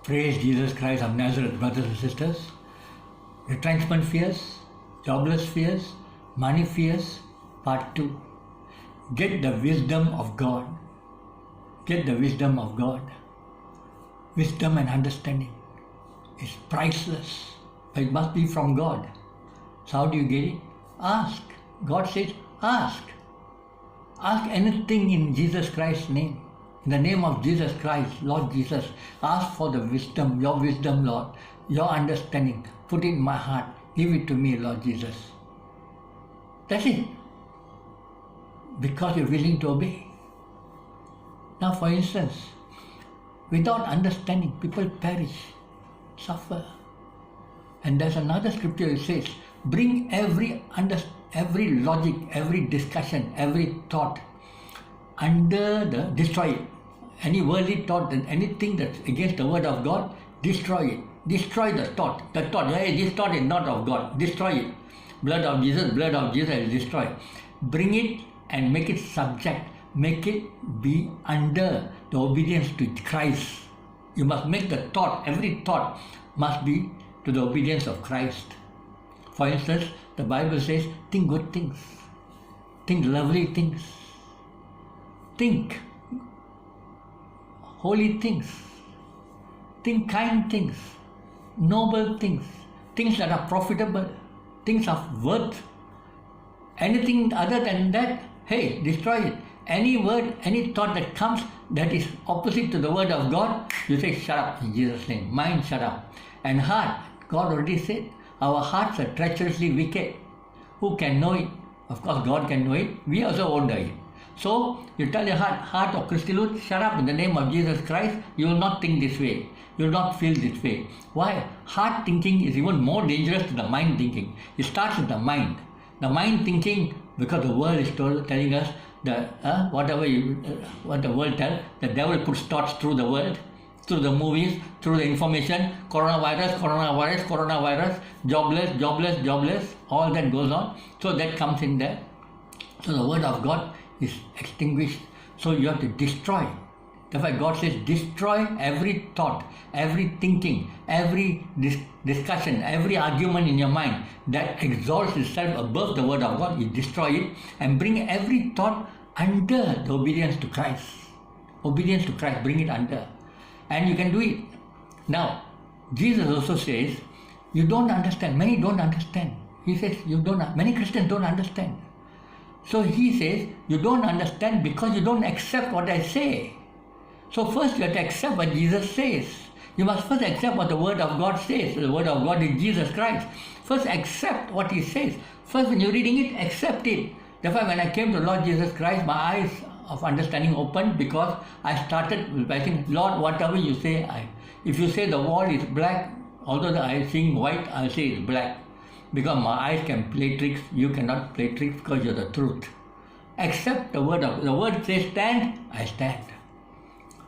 Praise Jesus Christ of Nazareth, brothers and sisters. Retrenchment fears, jobless fears, money fears, part 2. Get the wisdom of God. Get the wisdom of God. Wisdom and understanding is priceless, but it must be from God. So how do you get it? Ask. God says, ask. Ask anything in Jesus Christ's name. In the name of Jesus Christ, Lord Jesus, ask for the wisdom, Lord, your understanding. Put it in my heart. Give it to me, Lord Jesus. That's it. Because you're willing to obey. Now, for instance, without understanding, people perish, suffer. And there's another scripture that says, bring every logic, every discussion, every thought under the, destroy it. Any worldly thought and anything that's against the word of God, destroy it. Destroy the thought. The thought, hey, this thought is not of God. Destroy it. Blood of Jesus is destroyed. Bring it and make it subject. Make it be under the obedience to Christ. You must make the thought, every thought must be to the obedience of Christ. For instance, the Bible says, think good things. Think lovely things. Think holy things. Think kind things. Noble things. Things that are profitable. Things of worth. Anything other than that, hey, destroy it. Any word, any thought that comes that is opposite to the word of God, you say, shut up in Jesus' name. Mind, shut up. And heart, God already said, our hearts are treacherously wicked. Who can know it? Of course, God can know it. We also won't know it. So, you tell your heart of Christian, shut up in the name of Jesus Christ. You will not think this way. You will not feel this way. Why? Heart thinking is even more dangerous than the mind thinking. It starts with the mind. The mind thinking, because the world is telling us that what the world tells, the devil puts thoughts through the world, through the movies, through the information, coronavirus, jobless, all that goes on. So that comes in there. So the word of God is extinguished. So you have to destroy. That's why God says, destroy every thought, every thinking, every discussion, every argument in your mind that exalts itself above the word of God. You destroy it and bring every thought under the obedience to Christ. Obedience to Christ, bring it under. And you can do it. Now, Jesus also says, you don't understand. Many don't understand. He says, many Christians don't understand. So he says, you don't understand because you don't accept what I say. So first you have to accept what Jesus says. You must first accept what the word of God says. The word of God is Jesus Christ. First accept what he says. First when you're reading it, accept it. Therefore when I came to Lord Jesus Christ, my eyes of understanding opened because I started by saying, Lord, whatever you say, if you say the wall is black, although I am seeing white, I'll say it's black. Because my eyes can play tricks, you cannot play tricks because you're the truth. Accept the word of the word says stand, I stand.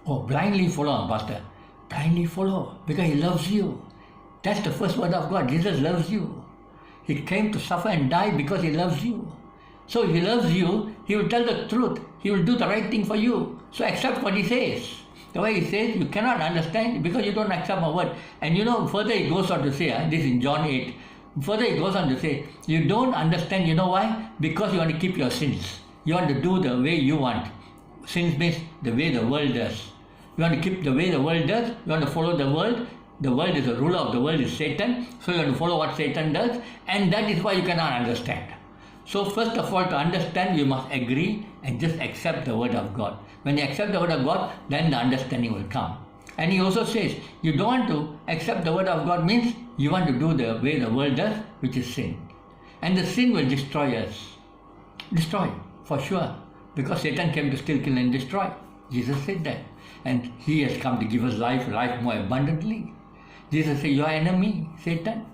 Oh, blindly follow, Pastor. Blindly follow because he loves you. That's the first word of God. Jesus loves you. He came to suffer and die because he loves you. So if he loves you, he will tell the truth. He will do the right thing for you. So accept what he says. The way he says, you cannot understand because you don't accept my word. And further he goes on to say, this in John 8, further he goes on to say, you don't understand, you know why? Because you want to keep your sins. You want to do the way you want. Sins means the way the world does. You want to keep the way the world does. You want to follow the world. The world is the ruler of the world is Satan. So you want to follow what Satan does. And that is why you cannot understand. So first of all, to understand, you must agree and just accept the word of God. When you accept the word of God, then the understanding will come. And he also says, you don't want to accept the word of God means you want to do the way the world does, which is sin. And the sin will destroy us. Destroy, for sure. Because Satan came to steal, kill and destroy. Jesus said that. And he has come to give us life more abundantly. Jesus said, your enemy, Satan.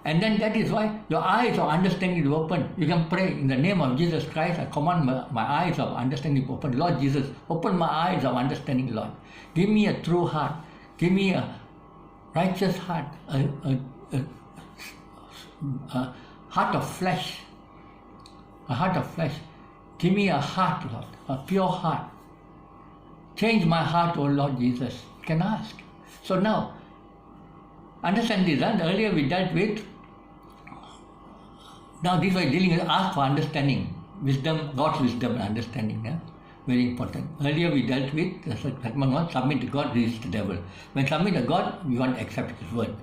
And then that is why your eyes of understanding is open. You can pray in the name of Jesus Christ. I command my eyes of understanding open. Lord Jesus, open my eyes of understanding, Lord. Give me a true heart. Give me a righteous heart. A heart of flesh. A heart of flesh. Give me a heart, Lord. A pure heart. Change my heart, O Lord Jesus. You can ask. So now, Understand this, huh? Earlier we dealt with, now this way dealing with, ask for understanding, wisdom, God's wisdom and understanding. Yeah? Very important. Earlier we dealt with the second one, submit to God, resist the devil. When submit to God, we want to accept His word.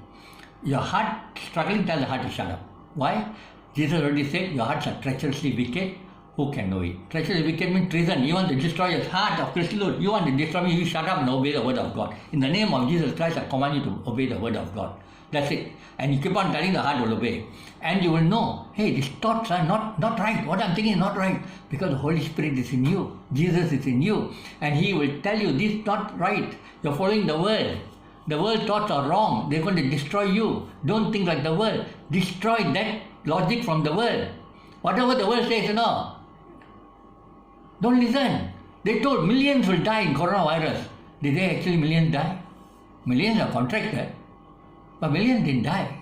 Your heart, struggling, tell the heart to shut up. Why? Jesus already said, your hearts are treacherously wicked. Who can know it? Treacherously wicked means treason. You want to destroy your heart of Christhood. You want to destroy me. You shut up and obey the word of God. In the name of Jesus Christ, I command you to obey the word of God. That's it. And you keep on telling the heart will obey. And you will know, hey, these thoughts are not right. What I'm thinking is not right. Because the Holy Spirit is in you. Jesus is in you. And He will tell you, this is not right. You're following the world. The world thoughts are wrong. They're going to destroy you. Don't think like the world. Destroy that logic from the world. Whatever the world says, don't listen. They told millions will die in coronavirus. Did they actually millions die? Millions are contracted, but millions didn't die.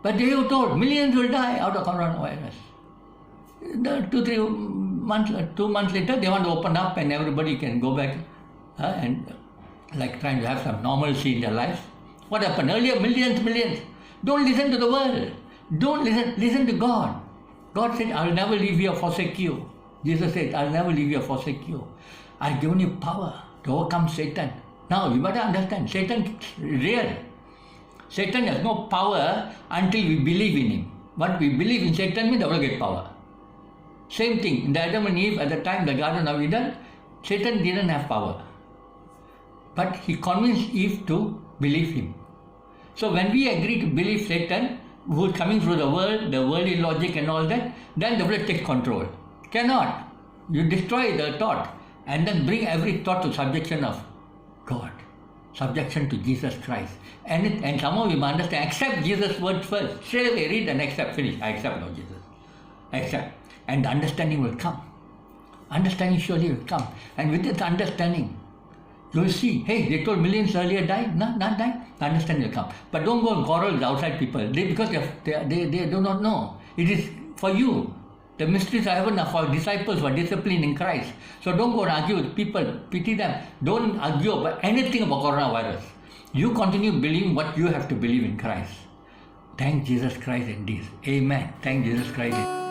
But they were told millions will die out of coronavirus. 2 months later, they want to open up and everybody can go back and like trying to have some normalcy in their lives. What happened? Earlier, millions. Don't listen to the world. Don't listen to God. God said, I'll never leave you or forsake you. Jesus said, I'll never leave you or forsake you. I've given you power to overcome Satan. Now, you better understand, Satan is real. Satan has no power until we believe in him. But we believe in Satan means they will get power. Same thing, in the Adam and Eve, at the time, the Garden of Eden, Satan didn't have power. But he convinced Eve to believe him. So when we agree to believe Satan, who is coming through the world, the worldly logic and all that, then the devil takes control. Cannot. You destroy the thought and then bring every thought to subjection of God. Subjection to Jesus Christ. And somehow we must understand, accept Jesus' word first. Straight away read and accept. Finish. I accept Lord Jesus. Accept. And the understanding will come. Understanding surely will come. And with this understanding, you will see, hey, they told millions earlier died, not died. The understanding will come. But don't go and quarrel with outside people. Because they do not know. It is for you. The mysteries of heaven are for disciples who are disciplined in Christ. So don't go and argue with people. Pity them. Don't argue about anything about coronavirus. You continue believing what you have to believe in Christ. Thank Jesus Christ in this. Amen. Thank Jesus Christ.